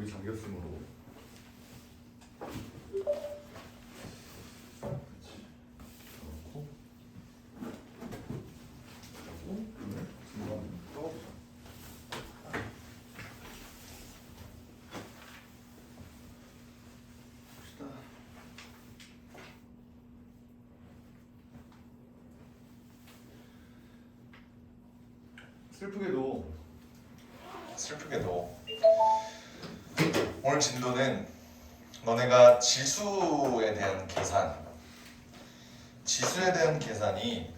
여기 잠겼으므로. 넣고 그러면 중간 떠보자. 봅시다. 슬프게도 오늘 진도는 너네가 지수에 대한 계산이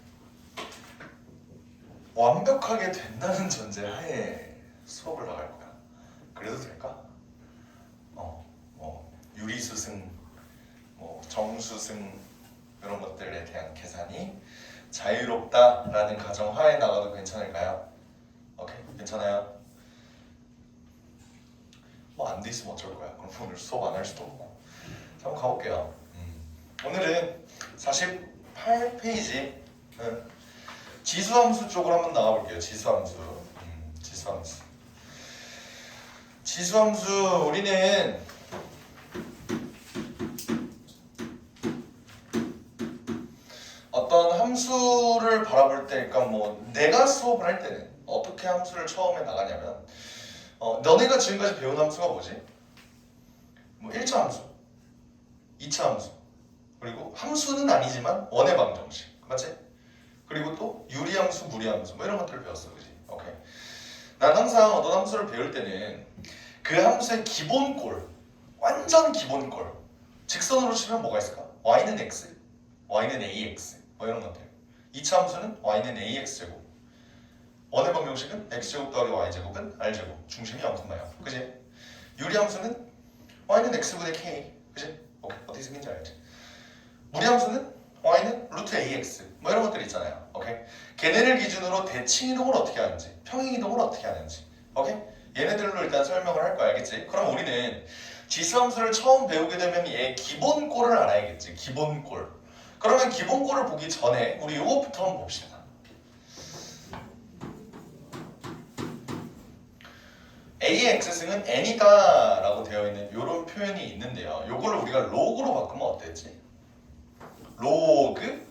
완벽하게 된다는 전제 하에 수업을 나갈 거야. 그래도 될까? 유리수승, 정수승 이런 것들에 대한 계산이 자유롭다라는 가정 하에 나가도 괜찮을까요? 오케이, 괜찮아요? 안 돼 있으면 어쩔 거야? 그럼 오늘 수업 안 할 수도 없고. 자, 한번 가볼게요. 오늘은 48페이지 지수함수 쪽으로 한번 나가볼게요. 지수함수 우리는 어떤 함수를 바라볼 때, 그러니까 내가 수업을 할 때는 어떻게 함수를 처음에 나가냐면, 너네가 지금까지 배운 함수가 뭐지? 1차 함수, 2차 함수, 그리고 함수는 아니지만 원의 방정식, 맞지? 그리고 또 유리함수, 무리함수 이런 것들을 배웠어, 그지? 오케이. 난 항상 어떤 함수를 배울 때는 그 함수의 기본꼴, 완전 기본꼴, 직선으로 치면 뭐가 있을까? y는 x, y는 ax 이런 것들. 2차 함수는 y는 ax제곱, 원의 방정식은 x제곱 더하기 y제곱은 r제곱, 중심이 0,0, 그지? 유리함수는 y는 x분의 k, 그지? 오케이, 어떻게 생긴지 알지? 무리함수는 y는 루트 ax 이런 것들 있잖아요. 오케이? 걔네를 기준으로 대칭 이동을 어떻게 하는지, 평행 이동을 어떻게 하는지, 오케이? 얘네들로 일단 설명을 할 거야, 알겠지? 그럼 우리는 지수함수를 처음 배우게 되면 얘 기본꼴을 알아야겠지, 기본꼴. 그러면 기본꼴을 보기 전에 우리 요것부터 한번 봅시다. a의 x승은 n이다 라고 되어 있는 이런 표현이 있는데요. 요거를 우리가 로그로 바꾸면 어땠지? 로그.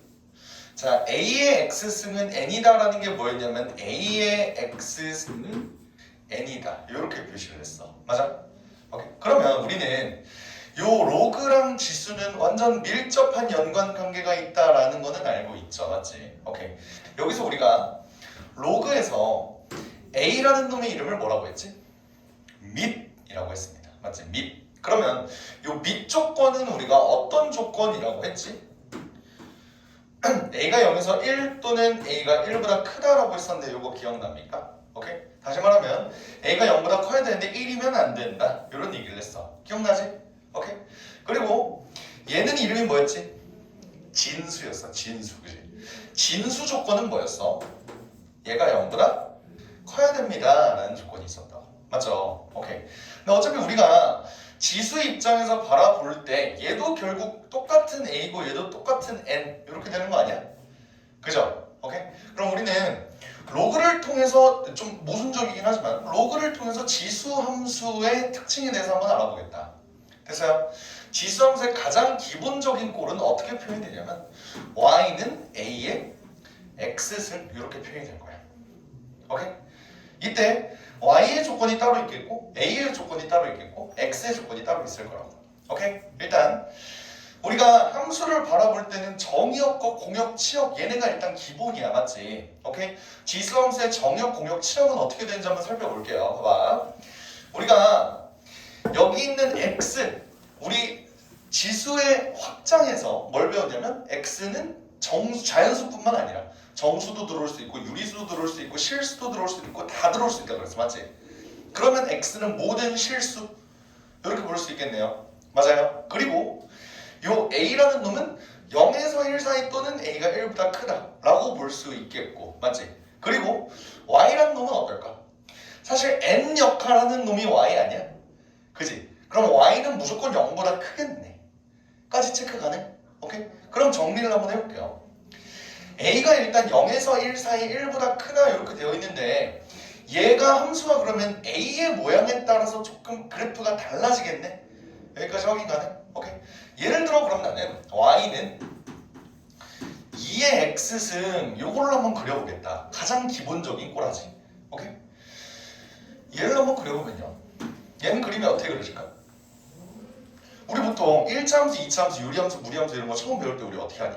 자, a의 x승은 n이다 라는 게 뭐였냐면 a의 x승은 n이다 이렇게 표시를 했어. 맞아? 오케이. 그러면 우리는 요 로그랑 지수는 완전 밀접한 연관관계가 있다라는 거는 알고 있죠. 맞지? 오케이. 여기서 우리가 로그에서 a라는 놈의 이름을 뭐라고 했지? 밑이라고 했습니다. 맞지? 밑. 그러면 요 밑 조건은 우리가 어떤 조건이라고 했지? a가 0에서 1 또는 a가 1보다 크다라고 했었는데 요거 기억납니까? 오케이? 다시 말하면 a가 0보다 커야 되는데 1이면 안 된다 이런 얘기를 했어. 기억나지? 오케이? 그리고 얘는 이름이 뭐였지? 진수였어. 진수. 그지? 진수 조건은 뭐였어? 얘가 0보다 커야 됩니다 라는 조건이 있었다고. 맞죠? 오케이. 근데 어차피 우리가 지수 입장에서 바라볼 때 얘도 결국 똑같은 a고 얘도 똑같은 n 이렇게 되는 거 아니야? 그죠? 오케이? 그럼 우리는 로그를 통해서 좀 모순적이긴 하지만 로그를 통해서 지수 함수의 특징에 대해서 한번 알아보겠다. 됐어요? 지수 함수의 가장 기본적인 꼴은 어떻게 표현이 되냐면 y는 a의 x승 이렇게 표현이 될 거야. 오케이? 이때 y의 조건이 따로 있겠고 a의 조건이 따로 있겠고 x의 조건이 따로 있을 거라고. 오케이? 일단 우리가 함수를 바라볼 때는 정의역과 공역, 치역 얘네가 일단 기본이야. 맞지? 오케이? 지수 함수의 정의역, 공역, 치역은 어떻게 되는지 한번 살펴볼게요. 봐봐. 우리가 여기 있는 x 우리 지수의 확장에서 뭘 배웠냐면 x는 자연수뿐만 아니라 정수도 들어올 수 있고 유리수도 들어올 수 있고 실수도 들어올 수 있고 다 들어올 수 있다 그랬어. 맞지? 그러면 x는 모든 실수 이렇게 볼 수 있겠네요. 맞아요? 그리고 요 a라는 놈은 0에서 1 사이 또는 a가 1보다 크다 라고 볼 수 있겠고. 맞지? 그리고 y라는 놈은 어떨까? 사실 n 역할하는 놈이 y 아니야? 그지? 그럼 y는 무조건 0보다 크겠네 까지 체크 가능? 오케이? 그럼 정리를 한번 해볼게요. a가 일단 0에서 1 사이 1보다 크다 이렇게 되어 있는데 얘가 함수가 그러면 A의 모양에 따라서 조금 그래프가 달라지겠네? 여기까지 확인 가네? 오케이? 예를 들어 그럼 나는 Y는 2의 X승 요걸로 한번 그려보겠다. 가장 기본적인 꼬라지. 오케이? 얘를 한번 그려보면요. 얘는 그림이 어떻게 그려질까? 우리 보통 1차 함수, 2차 함수, 유리함수, 무리함수 이런 거 처음 배울 때 우리 어떻게 하니?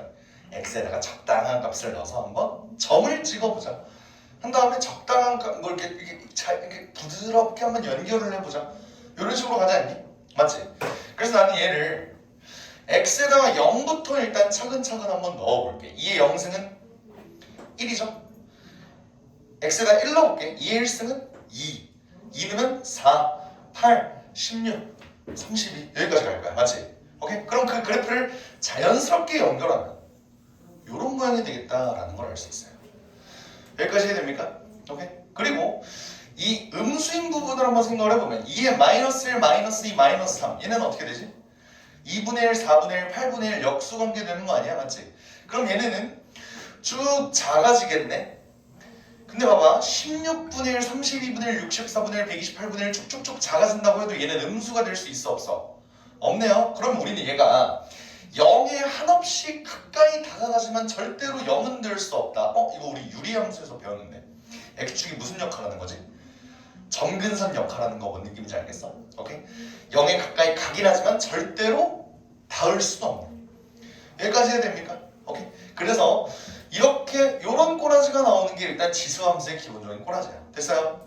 X에다가 적당한 값을 넣어서 한번 점을 찍어보자. 한 다음에 적당한 걸 이렇게 부드럽게 한번 연결을 해보자. 이런 식으로 가지 않니? 맞지? 그래서 나는 얘를 X에다가 0부터 일단 차근차근 한번 넣어볼게. 2의 0승은 1이죠? X에다 1 넣어볼게. 2의 1승은 2. 2 넣으면 4, 8, 16, 32 여기까지 갈 거야. 맞지? 오케이? 그럼 그 그래프를 자연스럽게 연결하면 이런 모양이 되겠다라는 걸 알 수 있어요. 여기까지 해야 됩니까? 오케이? 그리고 이 음수인 부분을 한번 생각을 해보면 2의 마이너스 1, 마이너스 2, 마이너스 3 얘는 어떻게 되지? 2분의 1, 4분의 1, 8분의 1 역수관계 되는 거 아니야? 맞지? 그럼 얘네는 쭉 작아지겠네? 근데 봐봐 16분의 1, 32분의 1, 64분의 1, 128분의 1 쭉쭉쭉 작아진다고 해도 얘는 음수가 될 수 있어 없어? 없네요? 그럼 우리는 얘가 0에 한없이 가까이 다가가지만 절대로 0은 될 수 없다. 이거 우리 유리함수에서 배웠는데 X축이 무슨 역할하는 거지? 점근선 역할하는 거 뭔 느낌인지 알겠어? 오케이? 0에 가까이 가긴 하지만 절대로 닿을 수도 없는 여기까지 해야 됩니까? 오케이? 그래서 이렇게 요런 꼬라지가 나오는 게 일단 지수함수의 기본적인 꼬라지야. 됐어요?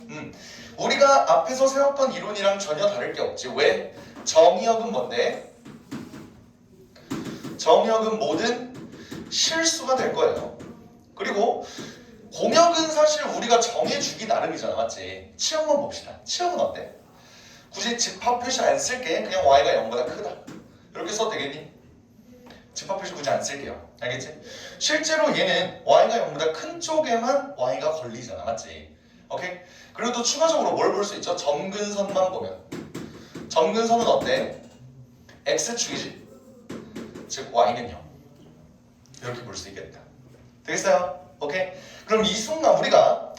우리가 앞에서 세웠던 이론이랑 전혀 다를 게 없지. 왜? 정의역은 뭔데? 정역은 모든 실수가 될 거예요. 그리고 공역은 사실 우리가 정해주기 나름이잖아. 맞지? 치역만 봅시다. 치역은 어때? 굳이 집합 표시 안 쓸게. 그냥 y가 0보다 크다. 이렇게 써도 되겠니? 집합 표시 굳이 안 쓸게요. 알겠지? 실제로 얘는 y가 0보다 큰 쪽에만 y가 걸리잖아. 맞지? 오케이? 그리고 또 추가적으로 뭘 볼 수 있죠? 점근선만 보면 점근선은 어때? x축이지? 즉 y는 0 이렇게 볼 수 있겠다. 되겠어요? 오케이? 그럼 이 순간 우리가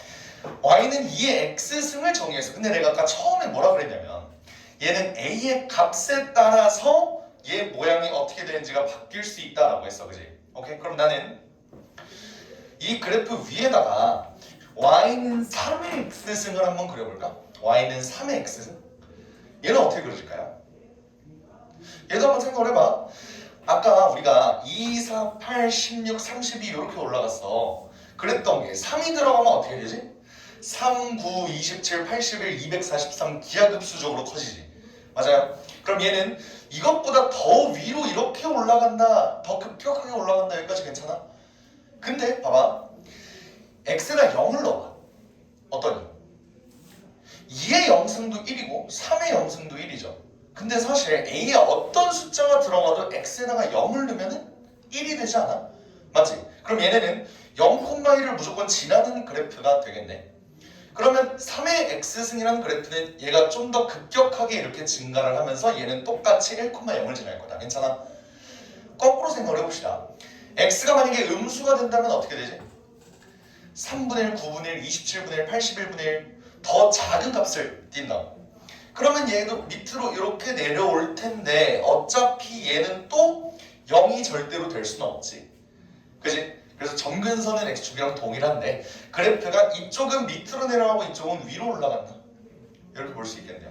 y는 2의 x승을 정의했어. 근데 내가 아까 처음에 뭐라 그랬냐면 얘는 a의 값에 따라서 얘 모양이 어떻게 되는지가 바뀔 수 있다라고 했어. 그지? 오케이? 그럼 나는 이 그래프 위에다가 y는 3의 x승을 한번 그려볼까? y는 3의 x승? 얘는 어떻게 그려질까요? 얘도 한번 생각을 해봐. 아까 우리가 2, 4, 8, 16, 32 이렇게 올라갔어. 그랬던 게 3이 들어가면 어떻게 되지? 3, 9, 27, 81, 243 기하급수적으로 커지지. 맞아요? 그럼 얘는 이것보다 더 위로 이렇게 올라간다. 더 급격하게 올라간다. 여기까지 괜찮아? 근데 봐봐. x가 0을 넣어봐. 어떠니? 2의 0승도 1이고 3의 0승도 1이죠. 근데 사실 A에 어떤 숫자가 들어가도 X에다가 0을 넣으면 1이 되지 않아? 맞지? 그럼 얘네는 0,1을 무조건 지나는 그래프가 되겠네. 그러면 3의 X승이라는 그래프는 얘가 좀 더 급격하게 이렇게 증가를 하면서 얘는 똑같이 1,0을 지날 거다. 괜찮아? 거꾸로 생각을 해봅시다. X가 만약에 음수가 된다면 어떻게 되지? 3분의 1, 9분의 1, 27분의 1, 81분의 1 더 작은 값을 띈다. 그러면 얘도 밑으로 이렇게 내려올 텐데 어차피 얘는 또 0이 절대로 될 수는 없지. 그지? 그래서 점근선은 x축이랑 동일한데 그래프가 이쪽은 밑으로 내려가고 이쪽은 위로 올라간다. 이렇게 볼 수 있겠네요.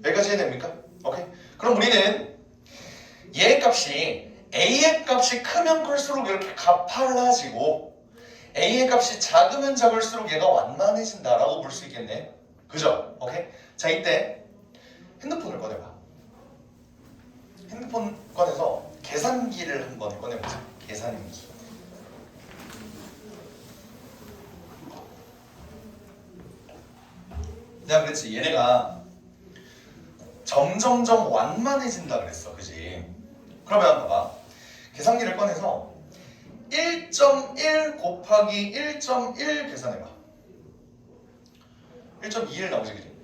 여기까지 해야 됩니까? 오케이. 그럼 우리는 얘의 값이 a의 값이 크면 클수록 이렇게 가팔라지고 a의 값이 작으면 작을수록 얘가 완만해진다라고 볼 수 있겠네. 그죠? 오케이? 자, 이때 핸드폰을 꺼내봐. 핸드폰 꺼내서 계산기를 한번 꺼내보자. 계산기. 내가 그랬지. 얘네가 점점점 완만해진다 그랬어. 그지? 그러면 봐봐. 계산기를 꺼내서 1.1 곱하기 1.1 계산해봐. 1.21 나오지, 그지?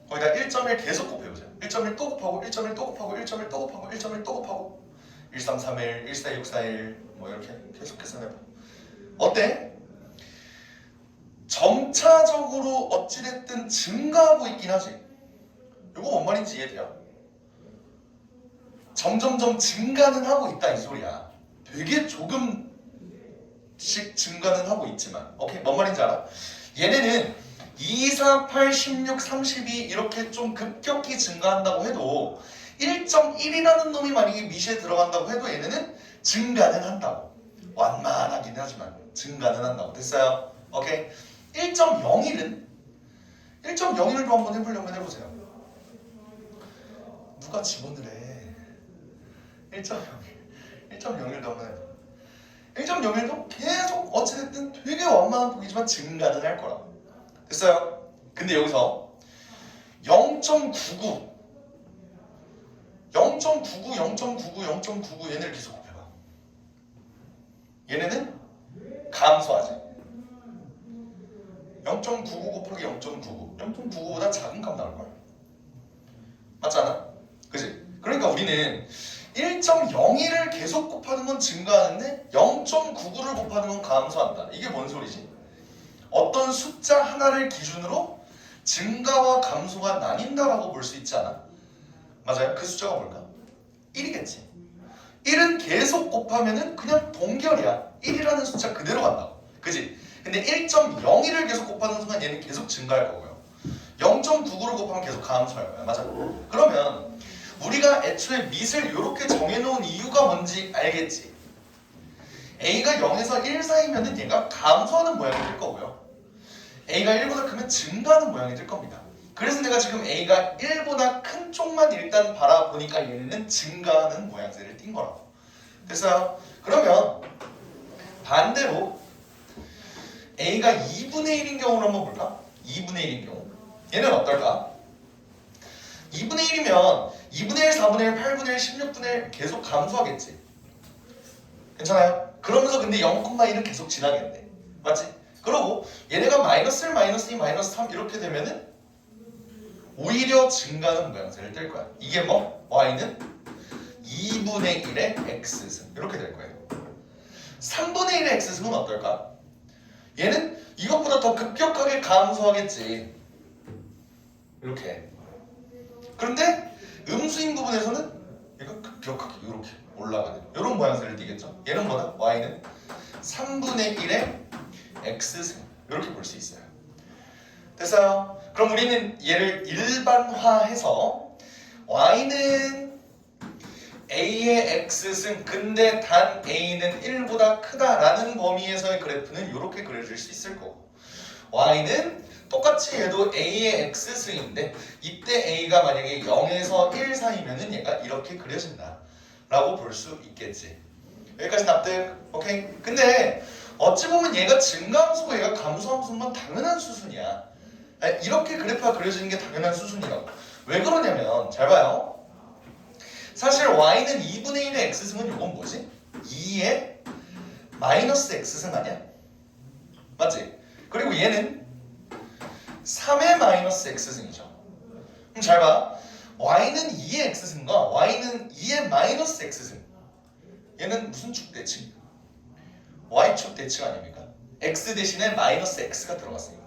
거기다 1.1 계속 곱해보자. 1.1 또 곱하고 1.1 또 곱하고 1.1 또 곱하고 1.1 또 곱하고 1331, 14641 뭐 이렇게 계속 계산해봐. 어때? 점차적으로 어찌됐든 증가하고 있긴 하지. 이거 뭔 말인지 이해돼요? 점점점 증가는 하고 있다 이 소리야. 되게 조금씩 증가는 하고 있지만, 오케이? 뭔 말인지 알아? 얘네는 2, 4, 8, 16, 32 이렇게 좀 급격히 증가한다고 해도 1.1이라는 놈이 만약에 미시에 들어간다고 해도 얘네는 증가는 한다고. 완만하긴 하지만 증가는 한다고. 됐어요? 오케이? 1.01은? 1.01도 한번 해보려면 해보세요. 누가 지원을 해? 1.01도 한번 해봐. 1.01도 계속 어찌됐든 되게 완만한 폭이지만 증가는 할 거라고. 됐어요? 근데 여기서 0.99 얘네를 계속 곱해봐. 얘네는 감소하지. 0.99 곱하기 0.99보다 작은 값 나올 거야. 맞지 않아? 그지? 그러니까 우리는 1.01을 계속 곱하는 건 증가하는데 0.99를 곱하는 건 감소한다. 이게 뭔 소리지? 어떤 숫자 하나를 기준으로 증가와 감소가 나뉜다라고 볼 수 있지 않아? 맞아요? 그 숫자가 뭘까? 1이겠지. 1은 계속 곱하면은 그냥 동결이야. 1이라는 숫자 그대로 간다고. 그지? 근데 1.01을 계속 곱하는 순간 얘는 계속 증가할 거고요. 0.99를 곱하면 계속 감소할 거야. 맞아? 그러면 우리가 애초에 밑을 이렇게 정해놓은 이유가 뭔지 알겠지? A가 0에서 1 사이면은 얘가 감소하는 모양이 될 거고요. A가 1보다 크면 증가하는 모양이 될 겁니다. 그래서 내가 지금 A가 1보다 큰 쪽만 일단 바라보니까 얘는 증가하는 모양새를 띈 거라고. 됐어요? 그러면 반대로 A가 2분의 1인 경우를 한번 볼까? 2분의 1인 경우 얘는 어떨까? 2분의 1이면 2분의 1, 4분의 1, 8분의 1, 16분의 1 계속 감소하겠지. 괜찮아요? 그러면서 근데 0,1은 계속 지나겠네. 맞지? 그리고 얘네가 마이너스 1, 마이너스 2, 마이너스 3 이렇게 되면은 오히려 증가하는 모양새를 뗄 거야. 이게 뭐? y는 2분의 1의 x승 이렇게 될 거예요. 3분의 1의 x승은 어떨까? 얘는 이것보다 더 급격하게 감소하겠지. 이렇게. 그런데 음수인 부분에서는 얘가 급격하게 이렇게 올라가는 이런 모양새를 띠겠죠. 얘는 뭐다? y는 3분의 1의 x승 이렇게 볼 수 있어요. 됐어요? 그럼 우리는 얘를 일반화해서 y는 a의 x승 근데 단 a는 1보다 크다라는 범위에서의 그래프는 이렇게 그려질 수 있을 거고 y는 똑같이 얘도 a의 x승인데 이때 a가 만약에 0에서 1 사이면은 얘가 이렇게 그려진다 라고 볼 수 있겠지. 여기까지 납득? 오케이? 근데 어찌 보면 얘가 증가함수고 얘가 감소함수는 당연한 수순이야. 이렇게 그래프가 그려지는 게 당연한 수순이라고. 왜 그러냐면 잘 봐요. 사실 y는 2분의 1의 x승은 요건 뭐지? 2의 마이너스 x승 아니야? 맞지? 그리고 얘는 3의 마이너스 x승이죠. 그럼 잘 봐. y는 2의 x승과 y는 2의 마이너스 x승 얘는 무슨 축 대칭? y축 대칭 아닙니까? x 대신에 마이너스 x가 들어갔으니까.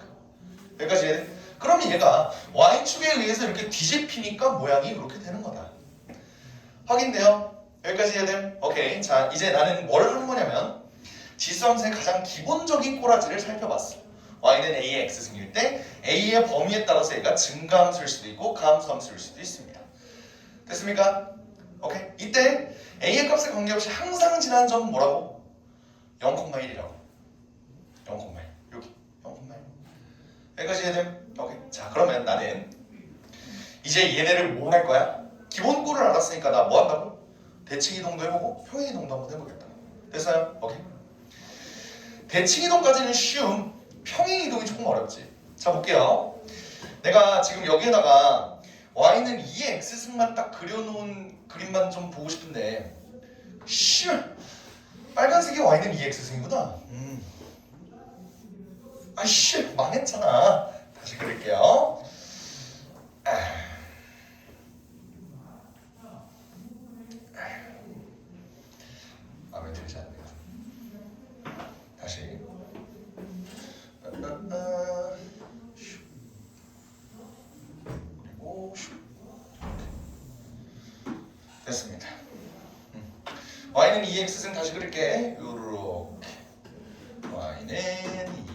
여기까지 이해돼? 그럼 얘가 y축에 의해서 이렇게 뒤집히니까 모양이 이렇게 되는 거다. 확인돼요? 여기까지 이해돼? 오케이. 자, 이제 나는 뭘 한 거냐면 지수함수의 가장 기본적인 꼬라지를 살펴봤어. y는 a의 x승일 때 a의 범위에 따라서 얘가 증가함수일 수도 있고 감소함수일 수도 있습니다. 됐습니까? 오케이. 이때 a의 값에 관계없이 항상 지나는 점은 뭐라고? 0,1이라고. 0,1. 여기 0,1. 여기까지 이해돼? 오케이. 자, 그러면 나는 이제 얘네를 뭐 할 거야? 기본꼴을 알았으니까 나 뭐 한다고? 대칭이동도 해보고 평행이동도 한번 해보겠다. 됐어요? 오케이. 대칭이동까지는 쉬움. 평행이동이 조금 어렵지. 자, 볼게요. 내가 지금 여기에다가 y는 2의 x승만 딱 그려놓은 그림만 좀 보고 싶은데 슈! 빨간색이 y는 2의 x승이구나. 아이씨 망했잖아. 다시 그릴게요. 마음에 들지 않네요. 다시 2x승 다시 그릴게. 요렇게 y는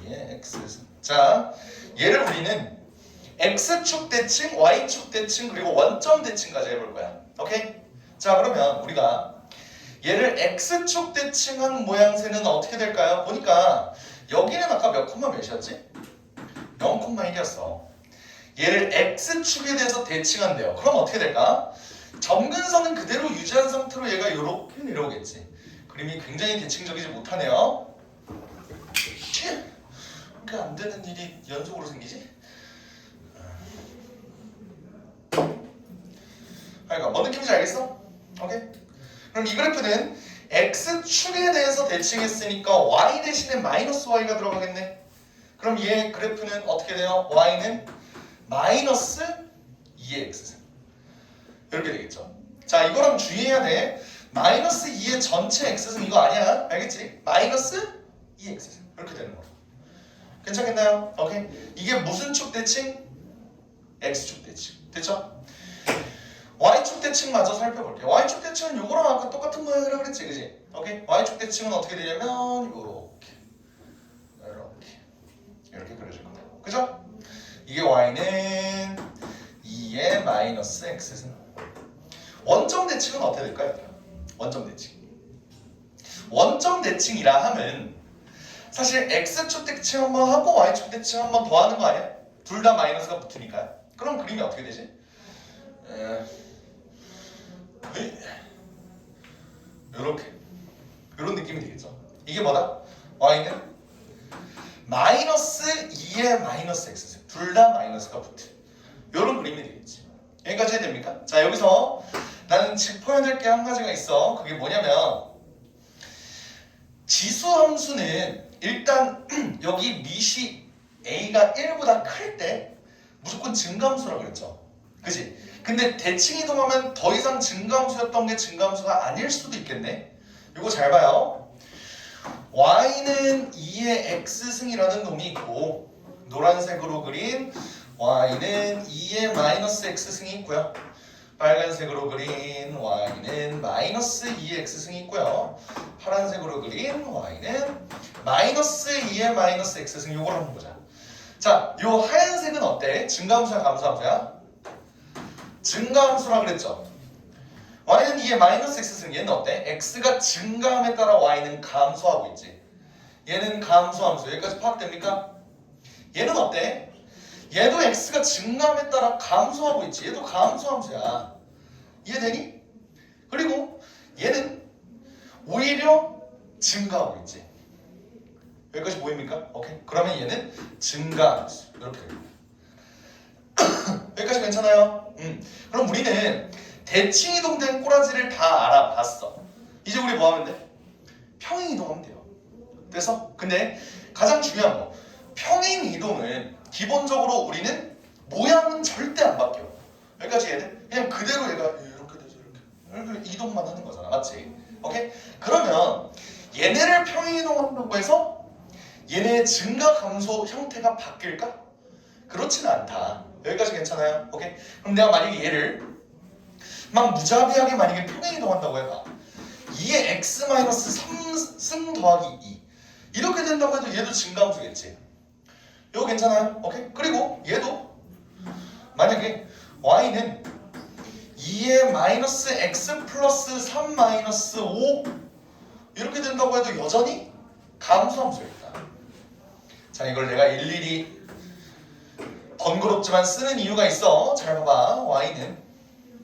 2의 x승. 자, 얘를 우리는 x축 대칭, y축 대칭, 그리고 원점 대칭까지 해볼 거야. 오케이? 자, 그러면 우리가 얘를 x축 대칭한 모양새는 어떻게 될까요? 보니까 여기는 아까 몇 콤마 몇이었지? 0,1이었어. 얘를 x축에 대해서 대칭한대요. 그럼 어떻게 될까? 점근선은 그대로 유지한 상태로 얘가 이렇게 내려오겠지. 그림이 굉장히 대칭적이지 못하네요. 이게 안 되는 일이 연속으로 생기지? 그러니까 뭐 느낌인지 알겠어? 오케이? 그럼 이 그래프는 x축에 대해서 대칭했으니까 y 대신에 마이너스 y가 들어가겠네. 그럼 얘 그래프는 어떻게 돼요? y는 마이너스 2의 x승. 이렇게 되겠죠. 자, 이거랑 주의해야 돼. 마이너스 2의 전체 x승 이거 아니야. 알겠지? 마이너스 2x승. 이렇게 되는 거야. 괜찮겠나요? 오케이. 이게 무슨 축 대칭? x축 대칭. 됐죠? y축 대칭 마저 살펴볼게요. y축 대칭은 요거랑 아까 똑같은 모양이라고 그랬지, 그지? 오케이. y축 대칭은 어떻게 되냐면 이렇게 그려질 거예요. 그죠? 이게 y는 2의 마이너스 x승. 원점 대칭은 어떻게 될까요? 원점 대칭. 원점 대칭이라 하면 사실 x축 대칭 한번 하고 y축 대칭 한번 더 하는 거 아니야? 둘 다 마이너스가 붙으니까요. 그럼 그림이 어떻게 되지? 이런 느낌이 되겠죠. 이게 뭐다? y는 마이너스 2의 마이너스 x승. 둘 다 마이너스가 붙은 이런 그림이 되겠지. 여기까지 해야 됩니까? 자, 여기서 나는 짚어야 될 게 한 가지가 있어. 그게 뭐냐면 지수함수는 일단 여기 밑이 a가 1보다 클 때 무조건 증가함수라고 그랬죠. 그지? 근데 대칭 이동하면 더 이상 증가함수였던 게 증가함수가 아닐 수도 있겠네. 이거 잘 봐요. y는 2의 x승이라는 놈이 있고 노란색으로 그린 y는 2의 마이너스 x승이 있고요. 빨간색으로 그린 y는 마이너스 2의 x승이 있고요. 파란색으로 그린 y는 마이너스 2의 마이너스 x승. 요걸 한번 보자. 자, 요 하얀색은 어때? 증가함수야 감소함수야? 증가함수라 그랬죠. y는 2의 마이너스 x승. 얘는 어때? x가 증가함에 따라 y는 감소하고 있지. 얘는 감소함수. 여기까지 파악됩니까? 얘는 어때? 얘도 x가 증가함에 따라 감소하고 있지. 얘도 감소함수야. 이해되니? 그리고 얘는 오히려 증가하고 있지. 여기까지 보입니까? 오케이. 그러면 얘는 증가함수. 이렇게 여기까지 괜찮아요? 그럼 우리는 대칭 이동된 꼬라지를 다 알아봤어. 이제 우리 뭐 하면 돼? 평행 이동하면 돼요. 그래서 근데 가장 중요한 거, 평행 이동은 기본적으로 우리는 모양은 절대 안 바뀌어. 여기까지 해야 돼? 그냥 그대로 얘가 이렇게 돼서 이렇게 이동만 하는 거잖아. 맞지? 오케이? 그러면 얘네를 평행 이동한다고 해서 얘네의 증가 감소 형태가 바뀔까? 그렇지는 않다. 여기까지 괜찮아요? 오케이? 그럼 내가 만약에 얘를 막 무자비하게 만약에 평행 이동한다고 해봐. 2의 x-3승 더하기 2 이렇게 된다고 해도 얘도 증가함수겠지. 이거 괜찮아요? 오케이? 그리고 얘도 만약에 y는 2의 마이너스 x 플러스 3 마이너스 5 이렇게 된다고 해도 여전히 감소함수였다. 자, 이걸 내가 일일이 번거롭지만 쓰는 이유가 있어. 잘 봐봐. y는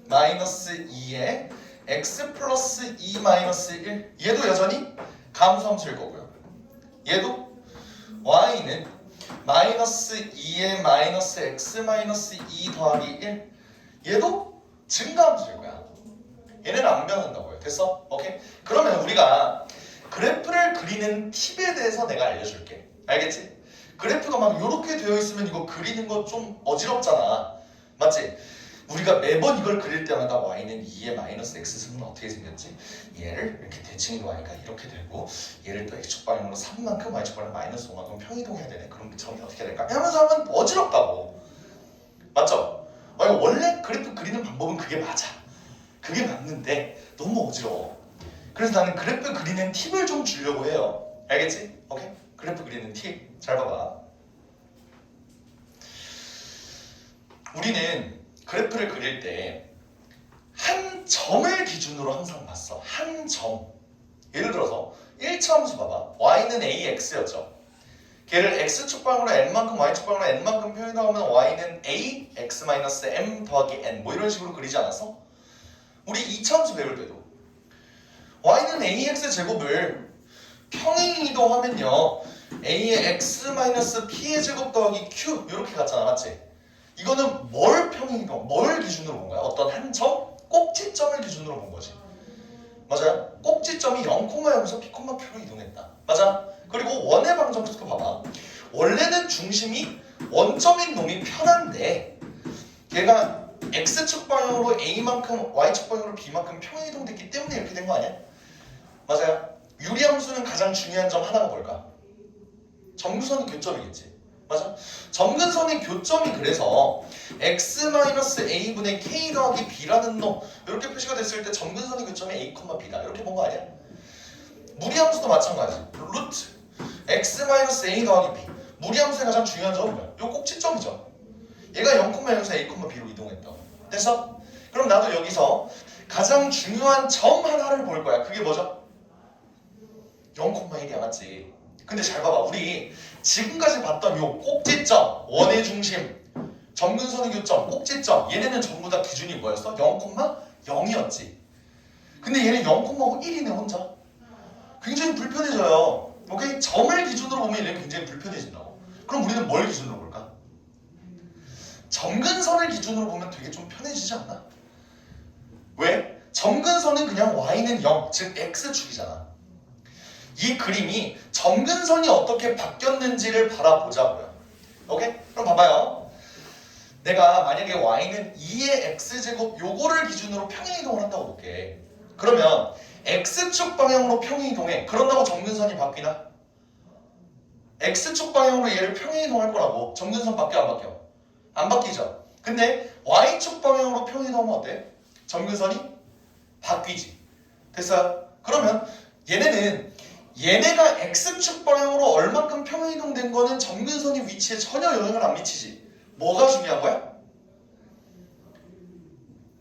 마이너스 2의 x 플러스 2 마이너스 1 얘도 여전히 감소함수일 거고요. 얘도 y는 마이너스 2의 마이너스 x 마이너스 2 더하기 1 얘도 증가함수일 거야. 얘는 안 변한다고요. 됐어? 오케이? 그러면 우리가 그래프를 그리는 팁에 대해서 내가 알려줄게. 알겠지? 그래프가 막 이렇게 되어 있으면 이거 그리는 거 좀 어지럽잖아. 맞지? 우리가 매번 이걸 그릴 때마다 y는 2의 마이너스 x승은 어떻게 생겼지? 얘를 이렇게 대칭으로 하니까 이렇게 되고 얘를 또 x축 방향으로 3만큼 y축 방향으로 마이너스 5만큼 평이동해야 되네. 그럼 점이 어떻게 될까? 하면서 하면 어지럽다고. 맞죠? 원래 그래프 그리는 방법은 그게 맞아. 그게 맞는데 너무 어지러워. 그래서 나는 그래프 그리는 팁을 좀 주려고 해요. 알겠지? 오케이? 그래프 그리는 팁 잘 봐봐. 우리는 그래프를 그릴 때 한 점을 기준으로 항상 봤어. 한 점. 예를 들어서 1차 함수 봐봐. y는 ax였죠. 걔를 x축 방향으로 n만큼 y축 방향으로 n만큼 표현하면 y는 a x-m 더하기 n 뭐 이런 식으로 그리지 않았어? 우리 2차 함수 배울 때도 y는 ax 제곱을 평행 이동하면요 a의 x-p의 제곱 더하기 q 이렇게 갔잖아, 맞지? 이거는 뭘 평행 이동, 뭘 기준으로 본 거야? 어떤 한 점? 꼭지점을 기준으로 본 거지. 맞아요? 꼭지점이 0,0에서 P,Q로 이동했다. 맞아? 그리고 원의 방정식도 봐봐. 원래는 중심이 원점인 놈이 편한데 얘가 X축 방향으로 A만큼 Y축 방향으로 B만큼 평행 이동됐기 때문에 이렇게 된 거 아니야? 맞아요? 유리함수는 가장 중요한 점 하나가 뭘까? 점근선의 교점이겠지. 맞아? 점근선의 교점이 그래서 x-a분의 k 더하기 b라는 놈 이렇게 표시가 됐을 때 점근선의 교점이 a, b다 이렇게 본 거 아니야? 무리함수도 마찬가지. 루트 x-a 더하기 b 무리함수의 가장 중요한 점은 뭐야? 요 꼭지점이죠. 얘가 0,0에서 a, b로 이동했다고. 됐어? 그럼 나도 여기서 가장 중요한 점 하나를 볼 거야. 그게 뭐죠? 0,1이야, 맞지? 근데 잘 봐봐. 우리 지금까지 봤던 요 꼭지점, 원의 중심, 점근선의 교점, 꼭지점 얘네는 전부 다 기준이 뭐였어? 0,0이었지. 근데 얘는 0,1이네 혼자. 굉장히 불편해져요. 오케이? 점을 기준으로 보면 얘는 굉장히 불편해진다고. 그럼 우리는 뭘 기준으로 볼까? 점근선을 기준으로 보면 되게 좀 편해지지 않나? 왜? 점근선은 그냥 y는 0, 즉 x축이잖아. 이 그림이 점근선이 어떻게 바뀌었는지를 바라보자고요. 오케이? 그럼 봐봐요. 내가 만약에 y는 2의 x제곱 요거를 기준으로 평행이동을 한다고 볼게. 그러면 x축 방향으로 평행이동해. 그런다고 점근선이 바뀌나? x축 방향으로 얘를 평행이동할 거라고. 점근선 바뀌어 안 바뀌어? 안 바뀌죠. 근데 y축 방향으로 평행이동하면 어때? 점근선이 바뀌지. 됐어요? 그러면 얘네가 x축 방향으로 얼만큼 평행이동된 거는 점근선이 위치에 전혀 영향을 안 미치지. 뭐가 중요한 거야?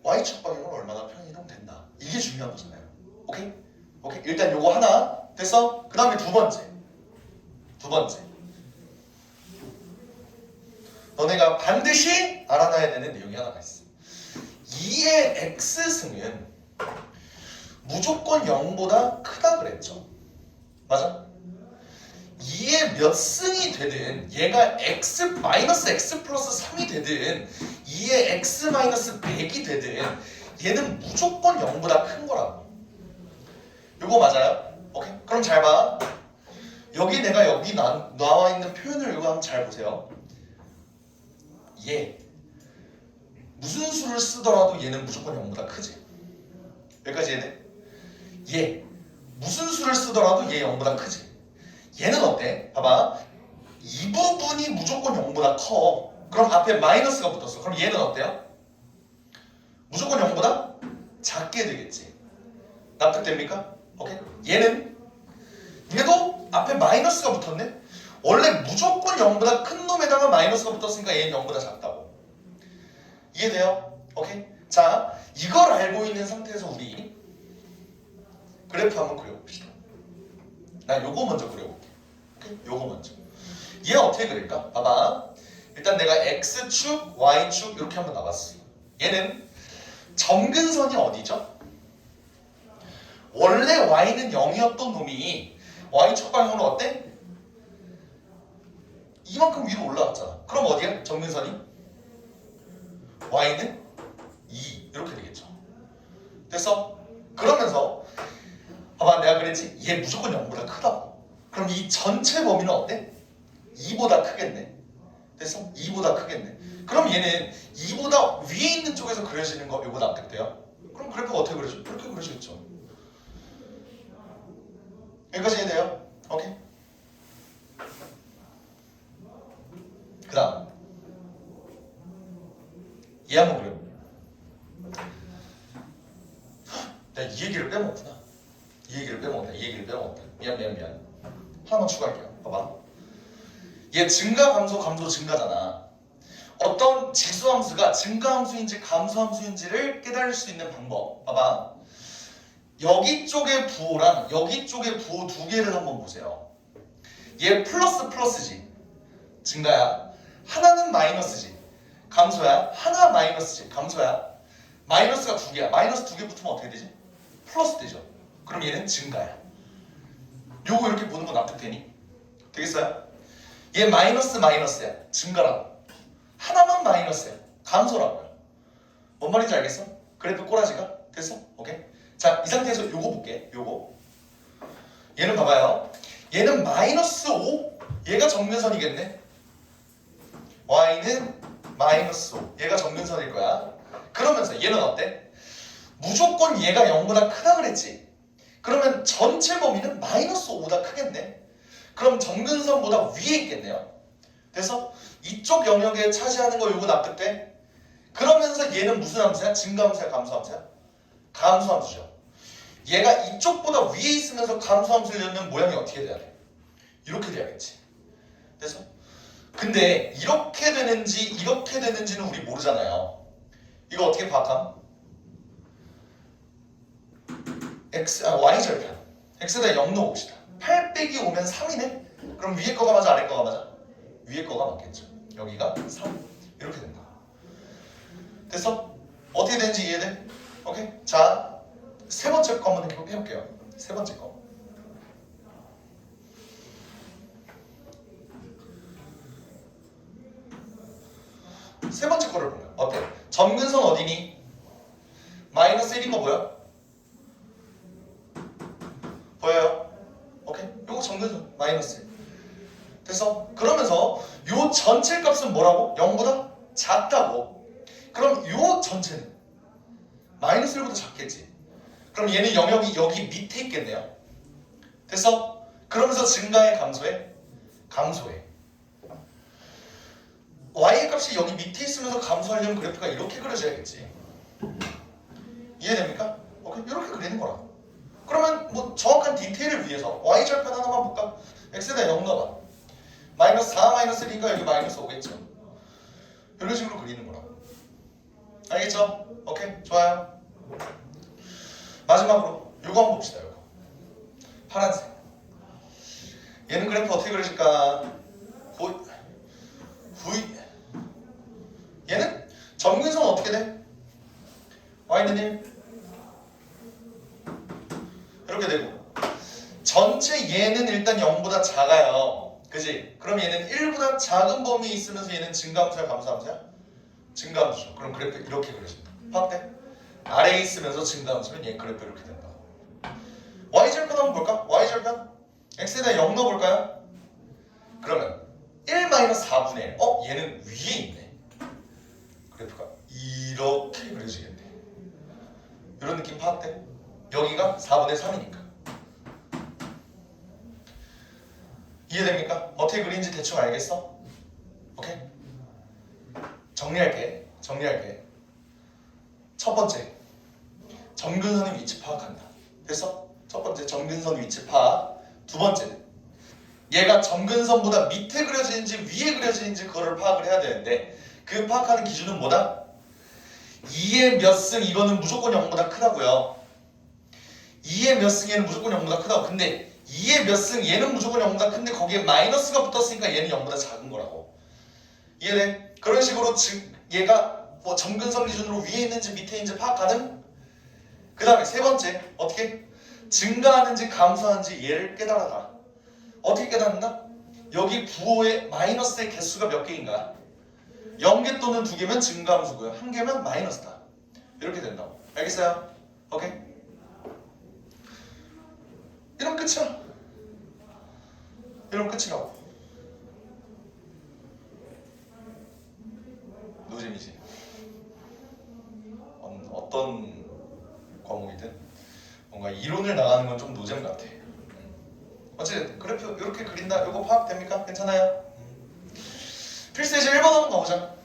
y축 방향으로 얼마나 평행이동된다. 이게 중요한 거잖아요. 오케이? 오케이? 일단 요거 하나 됐어? 그 다음에 두 번째. 너네가 반드시 알아놔야 되는 내용이 하나가 있어. 2의 x승은 무조건 0보다 크다 그랬죠. 맞아? 2의 몇 승이 되든 얘가 x 플러스 3이 되든 2의 x 100이 되든 얘는 무조건 0보다 큰 거라고. 이거 맞아요? 오케이? 그럼 잘 봐. 여기 내가 여기 나와 있는 표현을 이거 한번 잘 보세요. 얘 무슨 수를 쓰더라도 얘는 무조건 0보다 크지. 여기까지 얘네? 얘 무슨 수를 쓰더라도 얘 0보다 크지. 얘는 어때? 봐봐. 이 부분이 무조건 0보다 커. 그럼 앞에 마이너스가 붙었어. 그럼 얘는 어때요? 무조건 0보다 작게 되겠지. 납득됩니까? 오케이? 얘도 앞에 마이너스가 붙었네? 원래 무조건 0보다 큰 놈에다가 마이너스가 붙었으니까 얘는 0보다 작다고. 이해돼요? 오케이? 자, 이걸 알고 있는 상태에서 우리 그래프 한번 그려봅시다. 나 요거 먼저 그려볼게. 오케이? 요거 먼저. 얘 어떻게 그릴까? 봐봐. 일단 내가 x축, y축 이렇게 한번 나왔어. 얘는 점근선이 어디죠? 원래 y는 0이었던 놈이 y축 방향으로 어때? 이만큼 위로 올라갔잖아. 그럼 어디야? 점근선이? y는 2 이렇게 되겠죠. 됐어? 그러면서 봐봐, 내가 그랬지? 얘 무조건 0보다 크다고. 그럼 이 전체 범위는 어때? 2보다 크겠네. 됐어? 2보다 크겠네. 그럼 얘는 2보다 위에 있는 쪽에서 그려지는 거 이거 납득돼요? 그럼 그래프가 어떻게 그려져? 이렇게 그려지겠죠. 여기까지 이해돼요? 오케이? 그 다음 얘 한번 그려볼게요. 내가 이 얘기를 빼먹었구나. 미안. 하나만 추가할게요. 봐봐. 얘 증가 감소 감소 증가잖아. 어떤 지수함수가 증가함수인지 감소함수인지를 깨달을 수 있는 방법. 봐봐. 여기 쪽의 부호랑 여기 쪽의 부호 두 개를 한번 보세요. 얘 플러스지. 증가야. 하나는 마이너스지. 감소야. 하나 마이너스지. 감소야. 마이너스가 두 개야. 마이너스 두 개 붙으면 어떻게 되지? 플러스 되죠. 그럼 얘는 증가야. 요거 이렇게 보는 거 납득되니? 되겠어요? 얘 마이너스야. 증가라고. 하나만 마이너스야. 감소라고요. 뭔 말인지 알겠어? 그래프 꼬라지가? 됐어? 오케이? 자, 이 상태에서 요거 볼게. 요거. 얘는 봐봐요. 얘는 마이너스 5. 얘가 정근선이겠네. y는 마이너스 5. 얘가 정근선일 거야. 그러면서 얘는 어때? 무조건 얘가 0보다 크다 그랬지. 그러면 전체 범위는 마이너스 5보다 크겠네. 그럼 정근선보다 위에 있겠네요. 그래서 이쪽 영역에 차지하는 거 요거 납득돼? 그러면서 얘는 무슨 함수야? 증가함수야? 감소함수야? 감소함수죠. 얘가 이쪽보다 위에 있으면서 감소함수를 넣는 모양이 어떻게 돼야 돼? 이렇게 돼야겠지. 그래서 근데 이렇게 되는지는 우리 모르잖아요. 이거 어떻게 파악함? y절편. x에다 0 넣어봅시다. 8 빼기 5면 3이네? 그럼 위에 거가 맞아? 아래 거가 맞아? 위에 거가 맞겠죠. 여기가 3. 이렇게 된다. 됐어? 어떻게 되는지 이해돼? 오케이? 자, 세 번째 거 한번 해볼게요. 세 번째 거. 세 번째 거를 보면 어때? 점근선 어디니? 마이너스 1인 거 보여? 보여요? 오케이? 요거 점근선 마이너스 1. 됐어? 그러면서 요 전체 값은 뭐라고? 0보다 작다고. 그럼 요 전체는 마이너스 1보다 작겠지. 그럼 얘는 영역이 여기 밑에 있겠네요. 됐어? 그러면서 증가해? 감소해? 감소해. y의 값이 여기 밑에 있으면서 감소하려면 그래프가 이렇게 그려져야겠지. 이해됩니까? 오케이? 이렇게 그리는 거라. 그러면 뭐 정확한 디테일을 위해서 y절편 하나만 볼까? x에다 0 넣어봐. 마이너스 4 마이너스 1이니까 여기 마이너스 5겠죠. 이런 식으로 그리는 거라. 알겠죠? 오케이? 좋아요. 마지막으로 요거 한번 봅시다. 요거 파란색. 얘는 그래프 어떻게 그려질까? 얘는 점근선 어떻게 돼? y는 1 이렇게 되고 전체 얘는 일단 0보다 작아요. 그지? 그럼 얘는 1보다 작은 범위에 있으면서 얘는 증가함수야? 감소함수야? 증가함수죠. 그럼 그래프 이렇게 그려진다. 파악돼? 아래에 있으면서 증가함수면 얘 그래프 이렇게 된다. y절편 한번 볼까? y절편? x에다 0 넣어볼까요? 그러면 1-4분의 1. 얘는 위에 있네. 그래프가 이렇게 그려지겠네. 이런 느낌 파악돼? 여기가 4분의 3이니까. 이해됩니까? 어떻게 그리는지 대충 알겠어? 오케이? 정리할게. 첫 번째, 점근선의 위치 파악한다. 됐어? 첫 번째, 점근선 위치 파악. 두 번째, 얘가 점근선보다 밑에 그려지는지 위에 그려지는지 그거를 파악을 해야 되는데 그 파악하는 기준은 뭐다? 2의 몇 승 이거는 무조건 0보다 크다고요. 2의 몇 승 얘는 무조건 0보다 크다고. 근데 2의 몇 승 얘는 무조건 0보다 큰데 거기에 마이너스가 붙었으니까 얘는 0보다 작은 거라고. 이해돼? 그런 식으로 얘가 뭐 점근선 기준으로 위에 있는지 밑에 있는지 파악하는. 그 다음에 세 번째 어떻게? 증가하는지 감소하는지 얘를 깨달아라. 어떻게 깨닫는다? 여기 부호의 마이너스의 개수가 몇 개인가? 0개 또는 2개면 증가함수고요. 1개면 마이너스다. 이렇게 된다고. 알겠어요? 오케이? 이러면 끝이야. 이러면 끝이라고. 노잼이지. 어떤 과목이든 뭔가 이론을 나가는 건 좀 노잼 같아. 어쨌든 그래프 이렇게 그린다. 이거 파악됩니까? 괜찮아요? 필수예제 1번 한번 가보자.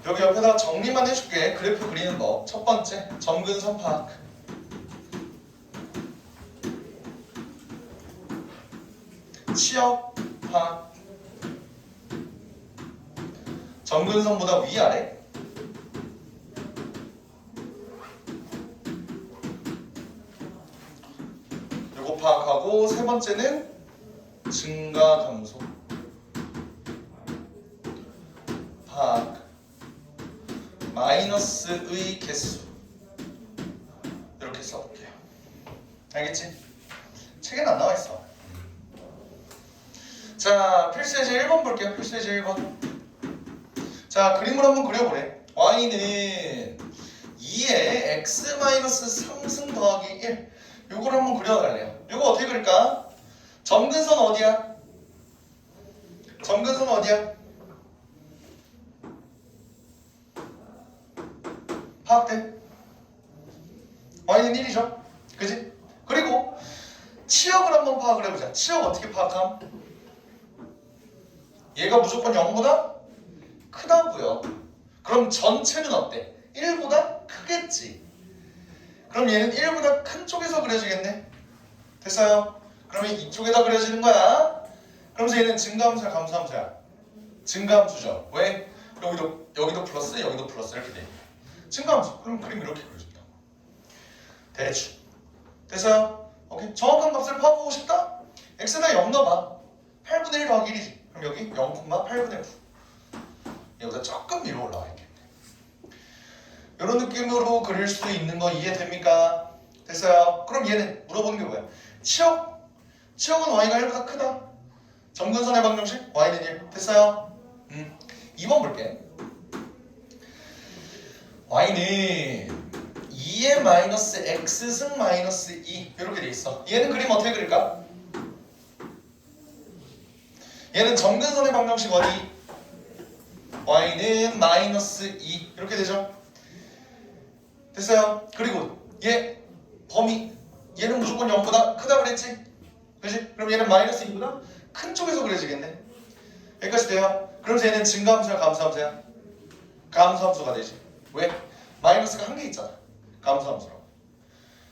여기 옆에다 정리만 해줄게. 그래프 그리는 거. 첫 번째, 점근선 파악. 치역 파악. 점근선보다 위아래. 요거 파악하고 세 번째는 증가 감소 파악. 마이너스의 개수. 이렇게 써볼게요. 알겠지? 책에는 안 나와 있어. 자, 필수예제 1번 볼게요. 필수예제 1번. 자, 그림을 한번 그려보래. y는 2에 x-3승 더하기 1. 요걸 한번 그려달래요. 요거 어떻게 그릴까? 점근선 어디야? 점근선 어디야? 파악돼? y는 1이죠? 그지? 그리고 치역을 한번 파악을 해보자. 치역 어떻게 파악함? 얘가 무조건 0보다 크다고요. 그럼 전체는 어때? 1보다 크겠지. 그럼 얘는 1보다 큰 쪽에서 그려지겠네. 됐어요? 그러면 이쪽에다 그려지는 거야. 그러면서 얘는 증가함수야, 감소함수야? 증가함수죠. 왜? 여기도 플러스, 여기도 플러스 이렇게 돼. 증가함수. 그럼 그림 이렇게 그려진다. 대충. 됐어요? 오케이. 정확한 값을 파악하고 싶다? x에다 0 넣어봐. 8분의 1 더하기 1이지. 그럼 여기 0,8분의 9. 여기다 조금 위로 올라와 있겠네. 이런 느낌으로 그릴 수 있는 거 이해됩니까? 됐어요? 그럼 얘는 물어보는 게 뭐야? 치역. 치역은 y가 1보다 크다. 점근선의 방정식 y는 1. 됐어요? 2번 볼게. y는 2의 마이너스 x승 마이너스 2 이렇게 돼 있어. 얘는 그림 어떻게 그릴까? 얘는 점근선의 방정식 어디? y는 마이너스 2 이렇게 되죠? 됐어요? 그리고 얘 범위 얘는 무조건 0보다 크다 그랬지? 그렇지? 그럼 얘는 마이너스 2보다 큰 쪽에서 그려지겠네. 여기까지 돼요? 그러면서 얘는 증가함수야 감소함수야? 감소함수가 되지. 왜? 마이너스가 한 개 있잖아. 감소함수라고.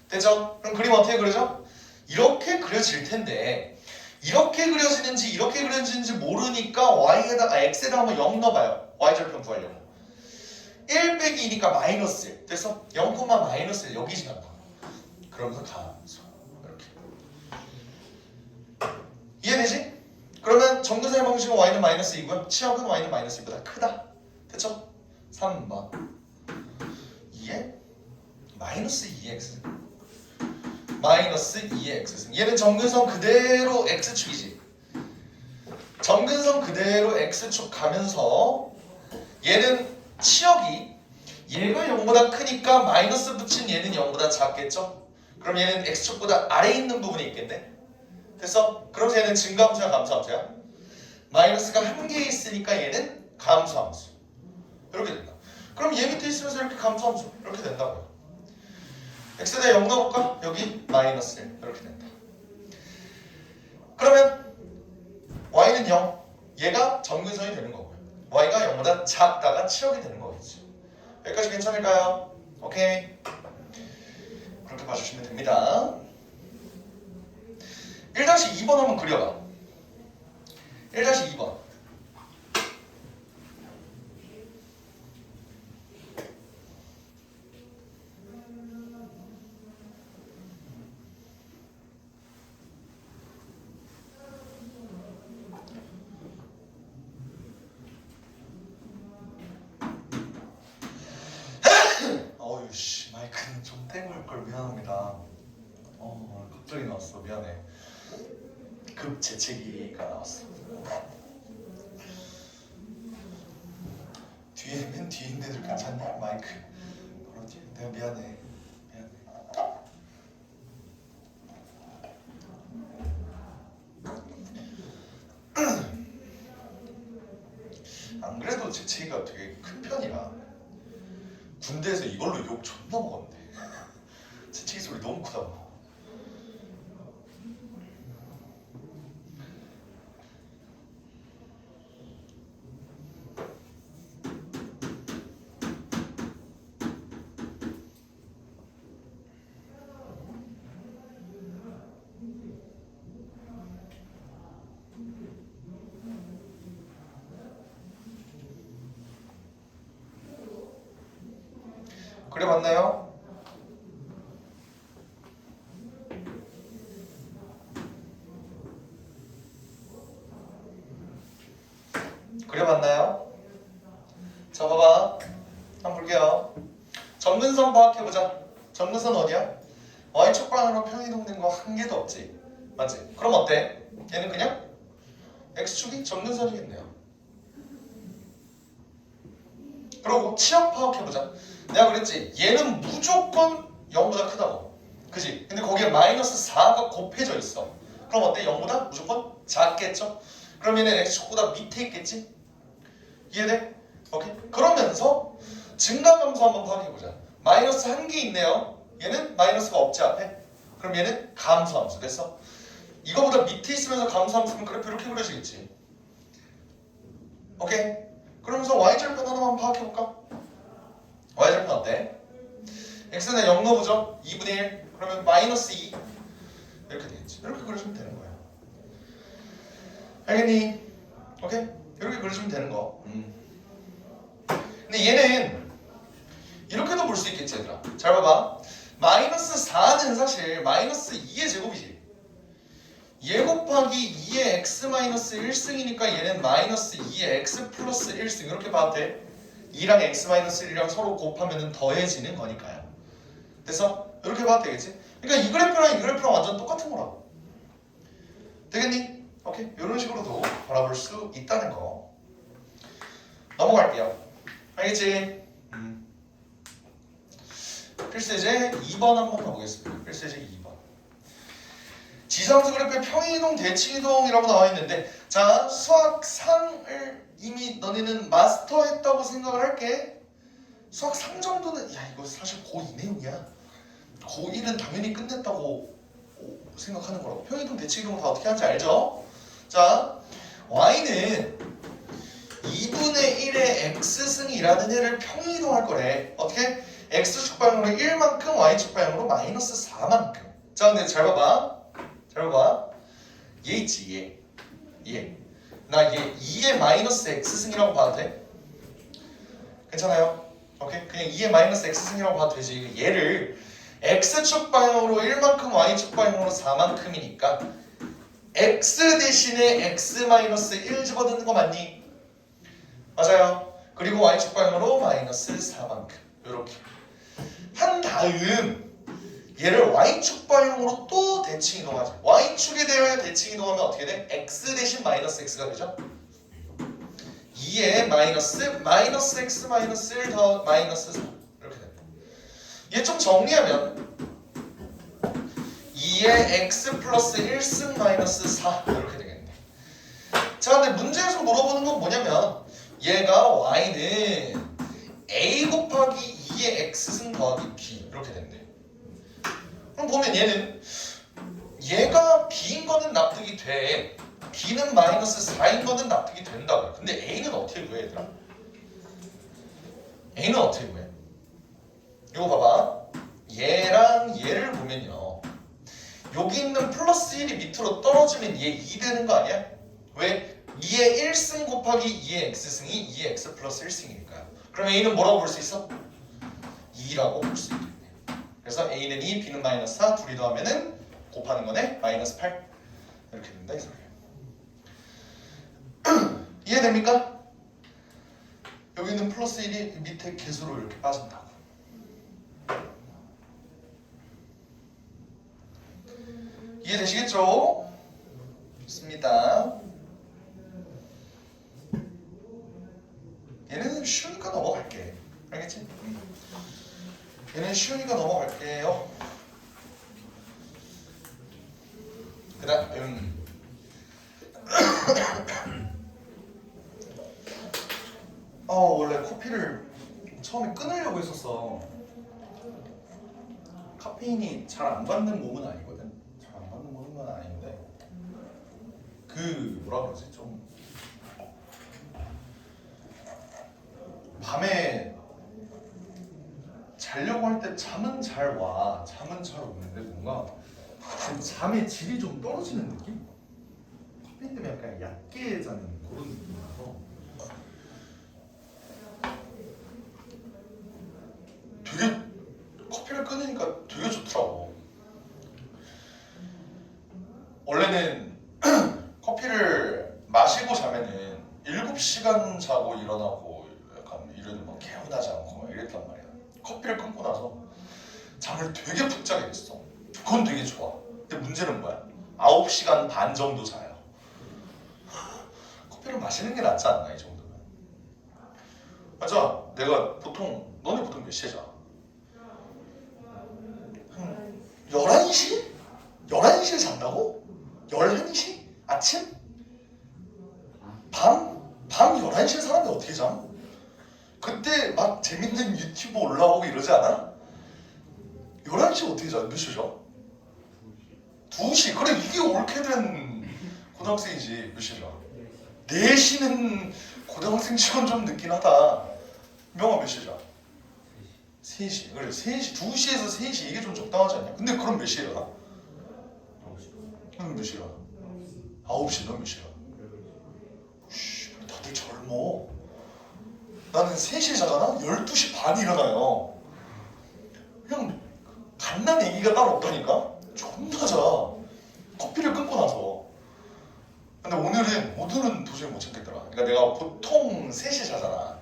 됐죠? 그럼 그림 어떻게 그려져? 이렇게 그려질 텐데 이렇게 그려지는지 이렇게 그려지는지 모르니까 x에다 한번 0 넣어봐요. y절편 구하려고. 1 빼기 2니까 마이너스 1. 됐어? 0, 마이너스 1 여기 지나가. 그러면서 감소. 이렇게. 이해되지? 그러면 점근선의 방식은 y는 마이너스 2고요. 치역은 y는 마이너스 2보다 크다. 됐죠? 3번. 2에 마이너스 2x. 마이너스 2의 x승. 얘는 점근선 그대로 x축이지. 점근선 그대로 x축 가면서 얘는 치역이 얘가 0보다 크니까 마이너스 붙인 얘는 0보다 작겠죠? 그럼 얘는 x축보다 아래에 있는 부분이 있겠네? 됐어? 그럼 얘는 증가함수야 감소함수야? 마이너스가 한 개 있으니까 얘는 감소함수. 이렇게 된다. 그럼 얘 밑에 있으면서 이렇게 감소함수. 이렇게 된다고요. x에다 0 넣어볼까? 여기 마이너스 1 이렇게 된다. 그러면 y는 0. 얘가 점근선이 되는 거고요. y가 0보다 작다가 치역이 되는 거겠지. 여기까지 괜찮을까요? 오케이. 그렇게 봐주시면 됩니다. 1-2번 한번 그려봐. 1-2번. 어휴씨, 마이크는 좀 떼고 할 걸 미안합니다. 갑자기 나왔어. 미안해. 급 재채기가 나왔어. 맨 뒤에 있는 애들 괜찮니? 마이크 바로 뒤에. 내가 미안해. 안 그래도 재채기가 되게 큰 편이라 군대에서 이걸로 욕 존나 먹었는데 재채기 소리 너무 크다고. 그려봤나요? 그려봤나요? 자 봐봐 한번 볼게요. 점근선 파악해보자. 점근선 어디야? Y축 방향으로 평이동된 거 한 개도 없지 맞지? 그럼 어때? 얘는 그냥 X축이 점근선이겠네요. 그리고 치역 파악해보자. 내가 그랬지 얘는 무조건 0보다 크다고 그지? 근데 거기에 마이너스 4가 곱해져 있어. 그럼 어때? 0보다 무조건 작겠죠? 그럼 얘는 X축보다 밑에 있겠지? 이해돼? 오케이? 그러면서 증가함수 한번 파악해보자. 마이너스 한 개 있네요. 얘는 마이너스가 없지 앞에? 그럼 얘는 감소함수 됐어? 이거보다 밑에 있으면서 감소함수는 그래프 이렇게 그려지겠지. 오케이? 그러면서 y절편 하나만 파악해볼까? y절편 어때? x는 0 넣어보죠. 2분의 1 그러면 마이너스 2 이렇게 되겠지. 이렇게 그려주면 되는 거야. 알겠니? 오케이? 이렇게 그려주면 되는 거. 근데 얘는 이렇게도 볼 수 있겠지 얘들아. 잘 봐봐. 마이너스 4는 사실 마이너스 2의 제곱이지. 얘 곱하기 2의 x 마이너스 1승이니까 얘는 마이너스 2의 x 플러스 1승 이렇게 봐도 돼. 2랑 x 마이너스 1이랑 서로 곱하면 더해지는 거니까요. 됐어? 이렇게 봐도 되겠지? 그러니까 이 그래프랑 이 그래프랑 완전 똑같은 거라고. 되겠니? 오케이? 이런 식으로도 바라볼 수 있다는 거. 넘어갈게요. 알겠지? 필수예제 2번 한번 가보겠습니다. 필수예제 2번. 지정수 그래프의 평이동, 대칭이동이라고 나와 있는데, 자 수학 상을 이미 너네는 마스터했다고 생각을 할게. 수학 상 정도는 야 이거 사실 고2 내용이야. 고1은 당연히 끝냈다고 생각하는 거라고. 평이동, 대칭이동 다 어떻게 하는지 알죠? 자 y는 2분의 1의 x승이라는 애를 평이동할 거래. 어떻게? x축 방향으로 1만큼 y축 방향으로 마이너스 4만큼. 자 근데 잘 봐봐. 잘 봐봐. 얘 있지 얘. 나 얘 2의 마이너스 x승이라고 봐도 돼? 괜찮아요? 오케이? 그냥 2의 마이너스 x승이라고 봐도 되지. 얘를 x축 방향으로 1만큼 y축 방향으로 4만큼이니까 x 대신에 x 마이너스 1 집어넣는 거 맞니? 맞아요. 그리고 y축 방향으로 마이너스 4만큼 이렇게 한 다음 얘를 y축 방향으로 또 대칭 이동하자. y축에 대하여 대칭 이동하면 어떻게 돼? x 대신 마이너스 x가 되죠? 2에 마이너스 x 마이너스 1 더 마이너스 4 이렇게 됩니다. 얘 좀 정리하면 2에 x 플러스 1승 마이너스 4 이렇게 되겠네. 자 근데 문제에서 물어보는 건 뭐냐면 얘가 y는 a 곱하기 2의 x승 더하기 b 이렇게 된대. 그럼 보면 얘가 b인 거는 납득이 돼. b는 마이너스 4인 거는 납득이 된다고요. 근데 a는 어떻게 구해 얘들아? a는 어떻게 구해? 이거 봐봐. 얘랑 얘를 보면요. 여기 있는 플러스 1이 밑으로 떨어지면 얘 2 되는 거 아니야? 왜? 2의 1승 곱하기 2의 x승이 2의 x 플러스 1승이니까요. 그럼 a는 뭐라고 볼 수 있어? 2라고 볼 수 있겠네. 그래서 a는 2, b는 마이너스 4 둘이 더하면은 곱하는 거네. 마이너스 8 이렇게 된다 이 소리예요. 이해됩니까? 여기 있는 플러스 1이 밑에 개수로 이렇게 빠진다고. 이해되시겠죠? 좋습니다. 얘는 쉬우니까 넘어갈게. 알겠지? 얘는 쉬우니까 넘어갈게요. 그 다음 원래 커피를 처음에 끊으려고 했었어. 카페인이 잘 안 받는 몸은 아니거든. 잘 안 받는 몸은 아닌데 그 뭐라 그러지? 좀 밤에 자려고 할 때 잠은 잘 와. 잠은 잘 오는데 뭔가 잠의 질이 좀 떨어지는 느낌? 카페인 때문에 약간 얕게 자는 그런 느낌이라서 되게 하고 약간 이런 막 개운하지 않고 막 이랬단 말이야. 커피를 끊고 나서 잠을 되게 푹 자게 됐어. 그건 되게 좋아. 근데 문제는 뭐야? 9시간 반 정도 자요. 커피를 마시는 게 낫지 않나 이 정도면. 맞아. 내가 너네 보통 몇 시에 자? 11시? 11시에 잔다고? 11시? 아침? 밤 11시에 사람이 어떻게 잠? 그때 막 재밌는 유튜브 올라오고 이러지 않아? 11시 어떻게 자? 몇 시에 자? 2시? 그래 이게 옳게 된 고등학생이지. 몇 시에 자? 4시는 고등학생 치곤 좀 늦긴 하다. 명아 몇 시에 자? 3시. 그래 3시. 2시에서 3시 이게 좀 적당하지 않냐? 근데 그럼 몇 시에 일어나? 그럼 몇 시에 일어나? 9시. 넌 몇 시에 일어나? 씨, 다들 젊어. 나는 3시에 자잖아? 12시 반에 일어나요. 그냥 갓난 애기가 따로 없다니까? 존나 자. 커피를 끊고 나서. 근데 오늘은 도저히 못 참겠더라. 그러니까 내가 보통 3시에 자잖아.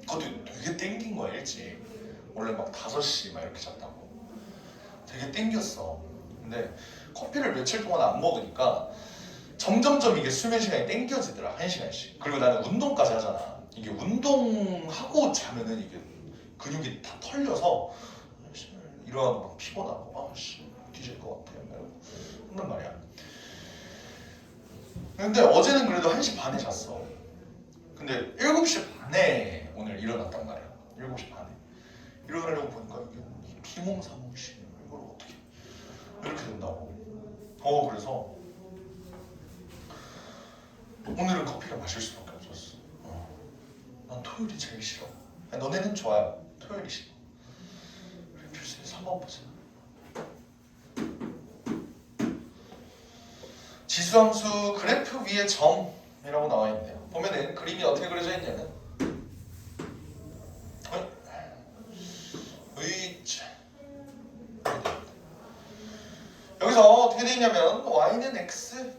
그것도 되게 땡긴 거야 일찍. 원래 막 5시 막 이렇게 잤다고. 되게 땡겼어. 근데 커피를 며칠 동안 안 먹으니까 점점점 이게 수면 시간이 땡겨지더라. 1시간씩. 그리고 나는 운동까지 하잖아. 이게 운동하고 자면은 이게 근육이 다 털려서 일어나도 막 피곤하고 아씨 뒤질 것 같아 이러고 한단 말이야. 근데 어제는 그래도 1시 반에 잤어. 근데 7시 반에 오늘 일어났단 말이야. 7시 반에 일어나려고 보니까 이게 비몽사몽시 이걸 어떻게 이렇게 된다고. 그래서 오늘은 커피를 마실 수밖에 없었어. 난 토요일이 제일 싫어. 아니, 너네는 좋아요. 토요일이 싫어. 그래 필수에서 한번 보자. 지수함수 그래프 위에 점이라고 나와 있네요. 보면은 그림이 어떻게 그려져 있냐면 여기서 어떻게 되어 있냐면 y는 x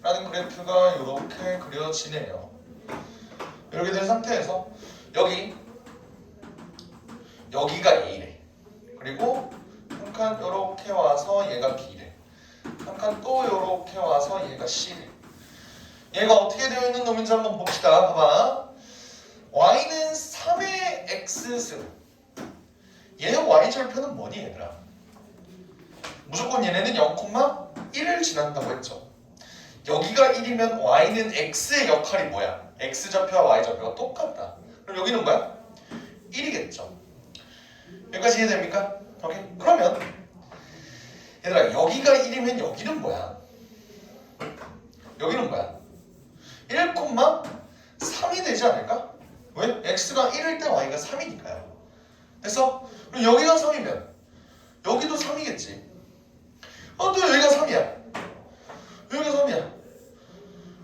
라는 그래프가 이렇게 그려지네요. 이렇게 된 상태에서 여기가 A래. 그리고 한 칸 이렇게 와서 얘가 B래. 한 칸 또 이렇게 와서 얘가 C래. 얘가 어떻게 되어 있는 놈인지 한번 봅시다. 봐봐. y는 3의 x승. 얘의 y절편은 뭐니 얘들아? 무조건 얘네는 0,1을 지난다고 했죠. 여기가 1이면 y는 x의 역할이 뭐야? x좌표와 y좌표가 똑같다. 그럼 여기는 뭐야? 1이겠죠. 여기까지 이해됩니까? 오케이. 그러면 얘들아 여기가 1이면 여기는 뭐야? 여기는 뭐야? 1,3이 되지 않을까? 왜? x가 1일 때 y가 3이니까요. 됐어? 그럼 여기가 3이면 여기도 3이겠지. 또 여기가 3이야. 여기가 3이야.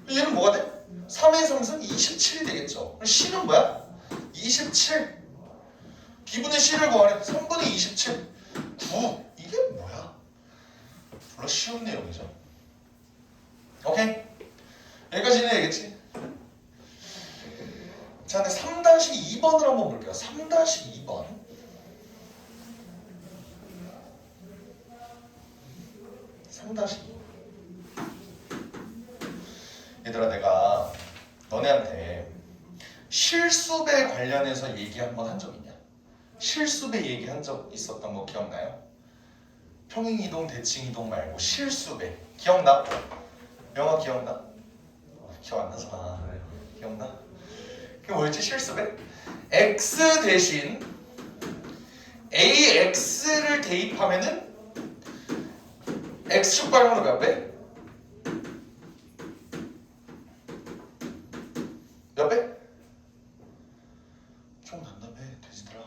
얘는 뭐가 돼? 3의 3승 27이 되겠죠. 그럼 C는 뭐야? 27. B분의 C를 구하래. 3분의 27. 9. 이게 뭐야? 별로 쉬운 내용이죠. 오케이? 여기까지는 되겠지? 자, 근데 3-2번을 한번 볼게요. 3-2번. 3-2. 얘들아 내가 너네한테 실수배 관련해서 얘기 한번 한 적 있냐? 실수배 얘기한 적 있었던 거 기억나요? 평행이동, 대칭이동 말고 실수배 기억나? 영화 기억나? 기억 안 나잖아. 기억나? 그게 뭐였지 실수배? x 대신 ax를 대입하면은 x축 방향으로 몇 배? 몇 배? 기억난다며 돼지들아.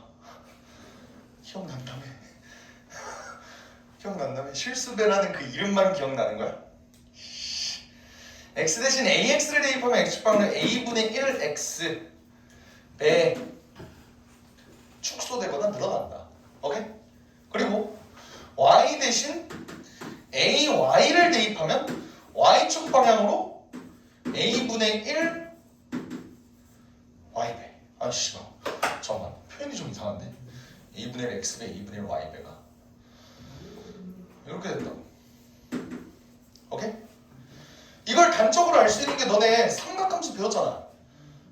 기억난다며 실수배라는 그 이름만 기억나는 거야? x 대신 ax를 대입하면 x축방은 a분의 1x 배 축소되거나 늘어난다. 오케이? 그리고 y 대신 ay를 대입하면 y축 방향으로 a분의 1 씨발 잠깐만 표현이 좀 이상한데 2분의 1 x배 2분의 1 y배가 이렇게 된다. 오케이? 이걸 단적으로 알 수 있는 게 너네 삼각함수 배웠잖아.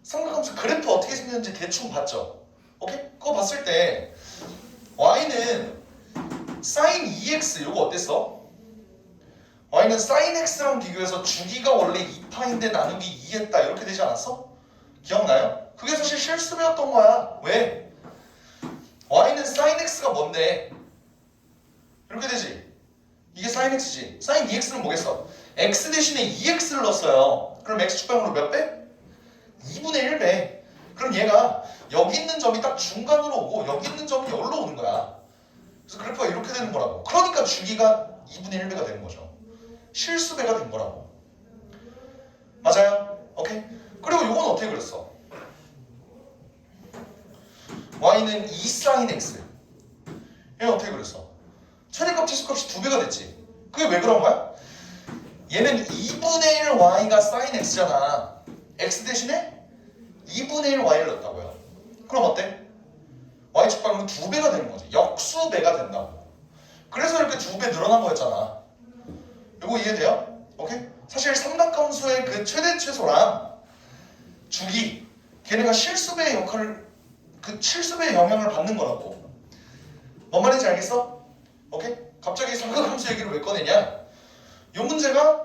삼각함수 그래프 어떻게 생겼는지 대충 봤죠? 오케이? 그거 봤을 때 y는 sin 2x 요거 어땠어? y는 sin x랑 비교해서 주기가 원래 2파인데 나누기 2했다 이렇게 되지 않았어? 기억나요? 그게 사실 실수배웠던 거야. 왜? y는 sin x가 뭔데? 이렇게 되지. 이게 sin x지. sin 2x는 뭐겠어? x 대신에 2x를 넣었어요. 그럼 x축방으로 몇 배? 2분의 1배. 그럼 얘가 여기 있는 점이 딱 중간으로 오고 여기 있는 점이 여기로 오는 거야. 그래서 그래프가 이렇게 되는 거라고. 그러니까 주기가 2분의 1배가 되는 거죠. 실수배가 된 거라고. 맞아요? 오케이? 그리고 이건 어떻게 그렸어? y는 2 sin x. 얘는 어떻게 그렸어? 최대값 최소값이 2배가 됐지. 그게 왜 그런 거야? 얘는 2분의 1 y가 sin x잖아. x 대신에 2분의 1 y를 넣었다고요. 그럼 어때? y축방은 2배가 되는 거지. 역수배가 된다고. 그래서 이렇게 2배 늘어난 거였잖아. 이거 이해돼요? 오케이? 사실 삼각함수의 그 최대 최소랑 주기 걔네가 실수배의 역할을 그 실수배의 영향을 받는 거라고. 뭔 말인지 알겠어? 오케이? 갑자기 삼각함수 얘기를 왜 꺼내냐? 이 문제가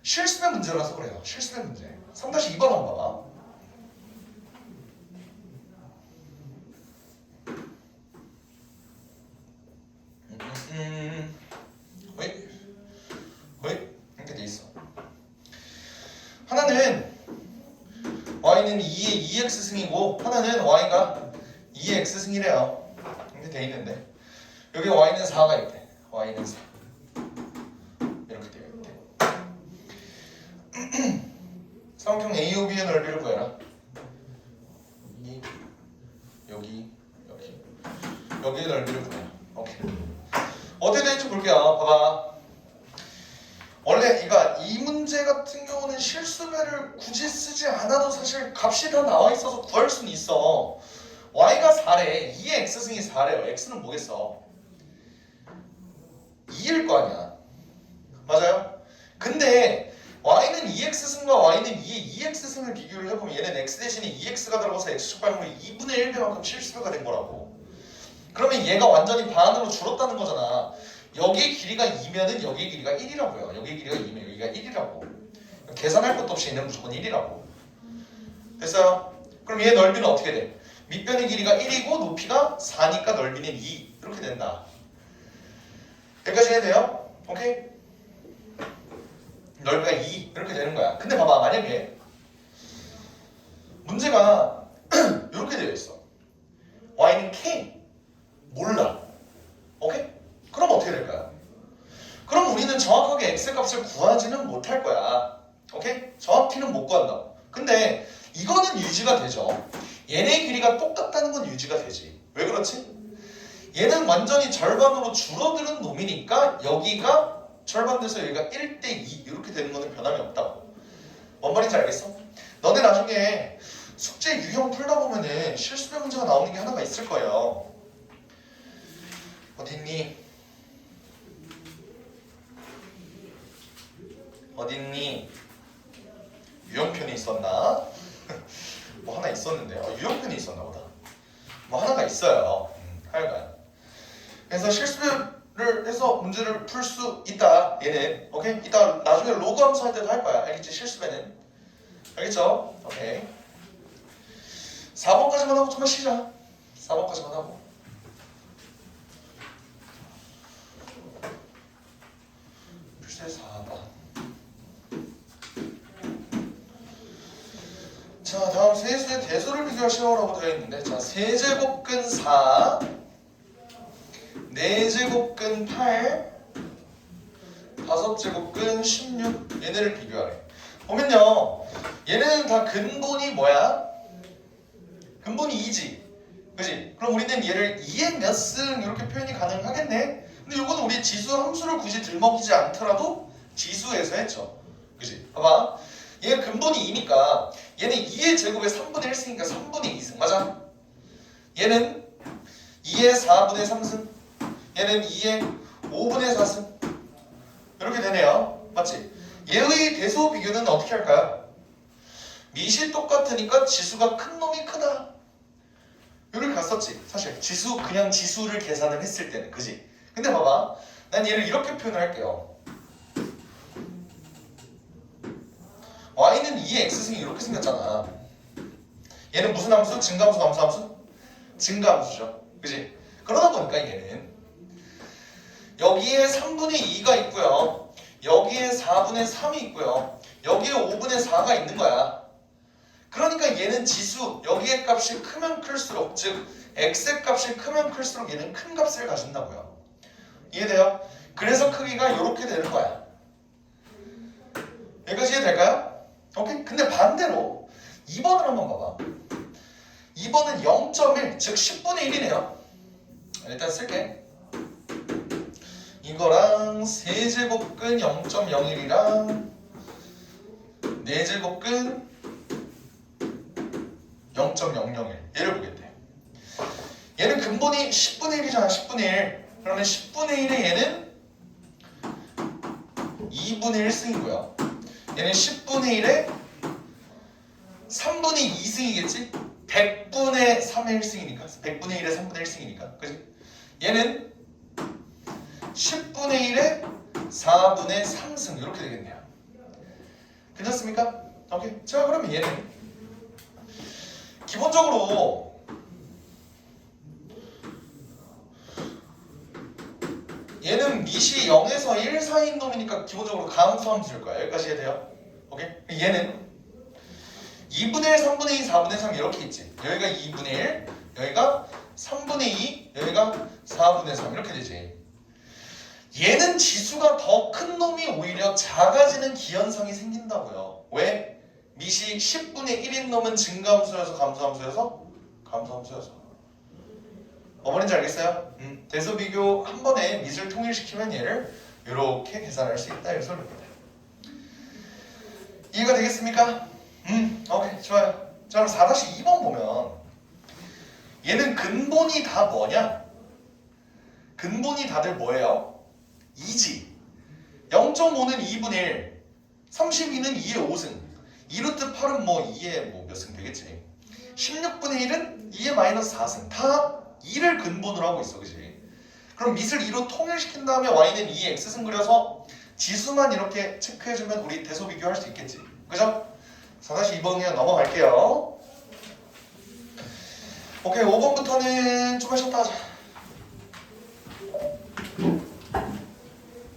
실수배 문제라서 그래요. 실수배 문제. 3-2번 한번 봐봐. 왜? 이렇게 돼 있어. 하나는 y는 2의 2x 승이고 하나는 y가 2의 x 승이래요. 이렇게 돼 있는데 여기 y는 4가 있대. y는 4 이렇게 되어 있대. 삼각형 AOB의 넓이를 구해라. 여기의 넓이를 구해라. 오케이. 어떻게 되는지 볼게요. 봐봐. 원래 이 문제 같은 경우는 실수배를 굳이 쓰지 않아도 사실 값이 다 나와 있어서 구할 수는 있어. y가 4래. 2의 x승이 4래요. x는 뭐겠어? 2일 거 아니야. 맞아요? 근데 y는 2x승과 y는 2의 2x승을 비교를 해보면 얘는 x 대신에 2x가 들어가서 x축방으로 2분의 1배만큼 실수배가 된 거라고. 그러면 얘가 완전히 반으로 줄었다는 거잖아. 여기의 길이가 2면은 여기의 길이가 1이라고요. 여기의 길이가 2면 여기가 1이라고. 계산할 것도 없이 얘는 무조건 1이라고. 됐어요? 그럼 얘 넓이는 어떻게 돼? 밑변의 길이가 1이고 높이가 4니까 넓이는 2. 이렇게 된다. 여기까지 해야 돼요? 오케이? 넓이가 2. 이렇게 되는 거야. 근데 봐봐. 만약에 문제가 이렇게 되어 있어. y는 k. 몰라. 오케이? 그럼 어떻게 될까요? 그럼 우리는 정확하게 x의 값을 구하지는 못할 거야. 오케이? 정확히는 못 구한다. 근데 이거는 유지가 되죠. 얘네의 길이가 똑같다는 건 유지가 되지. 왜 그렇지? 얘는 완전히 절반으로 줄어드는 놈이니까 여기가 절반돼서 여기가 1대2 이렇게 되는 거는 변함이 없다고. 뭔 말인지 알겠어? 너네 나중에 숙제 유형 풀다 보면은 실수배 문제가 나오는 게 하나가 있을 거예요. 어딨니? 어딨니? 유형편이 있었나? 뭐 하나 있었는데 유형편이 있었나 보다. 뭐 하나가 있어요. 하여간 그래서 실수를 해서 문제를 풀 수 있다. 얘는 오케이? 이따 나중에 로그 함수 할 때도 할 거야. 알겠지? 실수배는 알겠죠? 오케이. 4번까지만 하고 좀만 쉬자. 4번까지만 하고 글쎄 4번. 자, 다음 세수의 대수를 비교하시오라고 되어 있는데, 자, 세제곱근 4, 4제곱근 8, 5제곱근 16 얘네를 비교하래. 보면요, 얘네는 다 근본이 뭐야? 근본이 2지, 그지? 그럼 우리는 얘를 2의 몇 승 이렇게 표현이 가능하겠네. 근데 이거는 우리 지수 함수를 굳이 들먹이지 않더라도 지수에서 했죠, 그지? 봐봐. 얘가 근본이 2니까 얘는 2의 제곱에 3분의 1승이니까 3분의 2승 맞아? 얘는 2의 4분의 3승 얘는 2의 5분의 4승 이렇게 되네요. 맞지? 얘의 대소 비교는 어떻게 할까요? 밑이 똑같으니까 지수가 큰 놈이 크다 이렇게 갔었지. 사실 지수 그냥 지수를 계산을 했을 때는 그지? 근데 봐봐 난 얘를 이렇게 표현을 할게요. y는 2의 x승이 이렇게 생겼잖아. 얘는 무슨 함수? 증가함수 감소함수? 증가함수죠. 그지? 그러다 보니까 얘는 여기에 3분의 2가 있고요. 여기에 4분의 3이 있고요. 여기에 5분의 4가 있는 거야. 그러니까 얘는 지수 여기의 값이 크면 클수록 즉 x의 값이 크면 클수록 얘는 큰 값을 가진다고요. 이해돼요? 그래서 크기가 이렇게 되는 거야. 여기까지 이해될까요? 오케이? 근데 반대로 2번을 한번 봐봐. 2번은 0.1 즉 10분의 1이네요. 일단 쓸게. 이거랑 세제곱근 0.01이랑 네제곱근 0.001 얘를 보겠대. 얘는 근본이 10분의 1이잖아. 10분의 1 그러면 10분의 1의 얘는 2분의 1승이고요 얘는 10분의 1의 3분의 2승이겠지? 100분의 3의 1승이니까 100분의 1의 3분의 1승이니까 그치? 얘는 10분의 1의 4분의 3승 이렇게 되겠네요. 괜찮습니까? 오케이. 자 그러면 얘는 기본적으로 얘는 밑이 0에서 1 사이인 놈이니까 기본적으로 감소함수일 거야. 여기까지 해야 돼요. 오케이? 얘는 2분의 1, 3분의 2, 4분의 3 이렇게 있지. 여기가 2분의 1, 여기가 3분의 2, 여기가 4분의 3 이렇게 되지. 얘는 지수가 더 큰 놈이 오히려 작아지는 기현상이 생긴다고요. 왜? 밑이 10분의 1인 놈은 증가함수여서 감소함수여서? 감소함수여서. 뭐 말인지 알겠어요? 대소 비교 한 번에 밑을 통일시키면 얘를 이렇게 계산할 수 있다. 이 소리입니다. 이해가 되겠습니까? 오케이 좋아요. 자 그럼 4-2번 보면 얘는 근본이 다 뭐냐? 근본이 다들 뭐예요? 2지. 0.5는 2분의 1, 32는 2의 5승, 2루트 8은 뭐 2의 뭐 몇 승 되겠지. 16분의 1은 2의 마이너스 4승. 다 2를 근본으로 하고 있어, 그지? 그럼 밑을 2로 통일시킨 다음에 y는 2의 x승 그려서 지수만 이렇게 체크해주면 우리 대소 비교할 수 있겠지, 그죠? 4-2번 그냥 넘어갈게요. 오케이, 5번부터는 좀 쉬었다 하자.